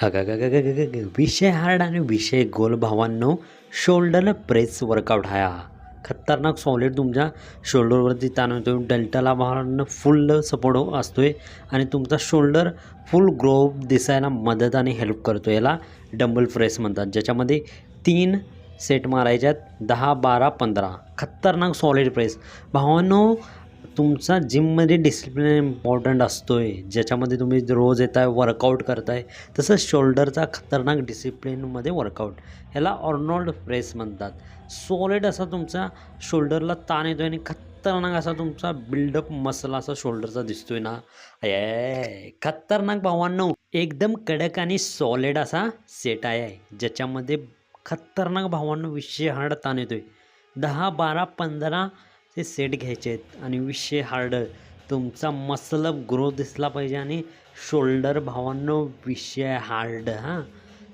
विषय हार्ड आणि विषय गोल भावांनो. शोल्डर प्रेस वर्कआउट हा खतरनाक सॉलिड तुमच्या शोल्डरवरती ताण होतो. डेल्टाला भावांना फुल सपोर्ट असतोय आणि तुमचा शोल्डर फुल ग्रो दिसायला मदत आणि हेल्प करतो. याला डंबल प्रेस म्हणतात, ज्याच्यामध्ये 3 सेट मारायच्यात 10, 12, 15. खतरनाक सॉलिड प्रेस भावांनो. तुमचा जिममध्ये डिसिप्लिन इम्पॉर्टंट असतो आहे, ज्याच्यामध्ये तुम्ही रोज येताय वर्कआउट करताय. तसंच शोल्डरचा खतरनाक डिसिप्लिनमध्ये वर्कआउट, ह्याला आर्नोल्ड प्रेस म्हणतात. सॉलिड असा तुमचा शोल्डरला ताण येतो आणि खतरनाक असा तुमचा बिल्डअप मसल असा शोल्डरचा दिसतोय ना. खतरनाक भावांनो. एकदम कडक आणि सॉलिड असा सेट आहे, ज्याच्यामध्ये खतरनाक भावांनो विषय हार्ड ताण येतोय. 10, 12, 15 ते सेट घ्यायचे आहेत आणि विषय हार्ड तुमचा मसल ग्रोथ दिसला पाहिजे. आणि शोल्डर भावांनो विषय हार्ड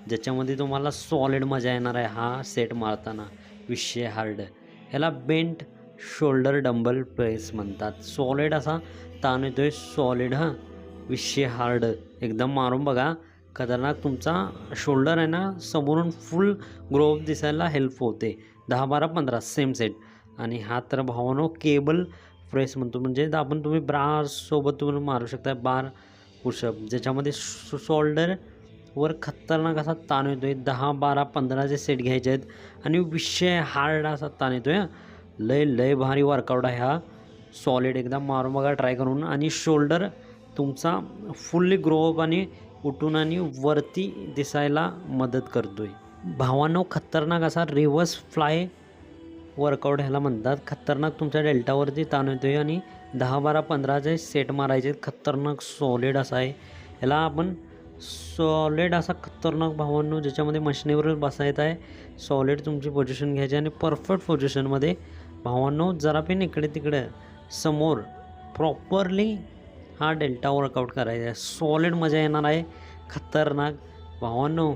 ज्याच्यामध्ये तुम्हाला सॉलिड मजा येणार आहे हा सेट मारताना. विषय हार्ड ह्याला बेंट शोल्डर डंबल प्रेस म्हणतात. सॉलिड असा ताण येतोय, सॉलिड विषय हार्ड एकदम मारून बघा. खतरनाक तुमचा शोल्डर आहे ना, समोरून फुल ग्रोथ दिसायला हेल्प होते. 10, 12, 15 सेम सेट. आणि हा तर भावानो केबल प्रेस म्हणतो, म्हणजे आपण तुम्ही ब्रासोबत तुम्ही मारू शकता बार पुशअप, ज्याच्यामध्ये शोल्डरवर खतरनाक असा ताण येतो आहे. 10, 12, 15चे सेट घ्यायचे आहेत आणि विषय हार्ड असा ताण येतो आहे. लय भारी वर्कआउट आहे हा. सॉलिड एकदम मारून बघा ट्राय करून. आणि शोल्डर तुमचा फुल्ली ग्रोअप आणि उठून आणि वरती दिसायला मदत करतो आहे. भावांनो खतरनाक असा रिव्हर्स फ्लाय वर्कआउट ह्याला म्हणतात. खतरनाक तुमच्या डेल्टावरती ताण येतो आहे आणि 10, 12, 15चे सेट मारायचे. खतरनाक सॉलिड असा आहे. ह्याला आपण सॉलिड असा खतरनाक भावांनो, ज्याच्यामध्ये मशिनीवर बसायचं आहे. सॉलिड तुमची पोझिशन घ्यायची आणि परफेक्ट पोझिशनमध्ये भावांनो जरा पण इकडे तिकडे समोर प्रॉपरली हा डेल्टा वर्कआउट करायचा आहे. सॉलिड मजा येणार आहे. खतरनाक भावांनो.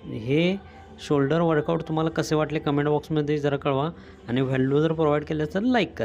हे शोल्डर वर्कआउट तुम्हाला कसे वाटले कमेंट बॉक्समध्ये जरा कळवा आणि व्हॅल्यू जर प्रोव्हाइड केलं तर लाईक करा.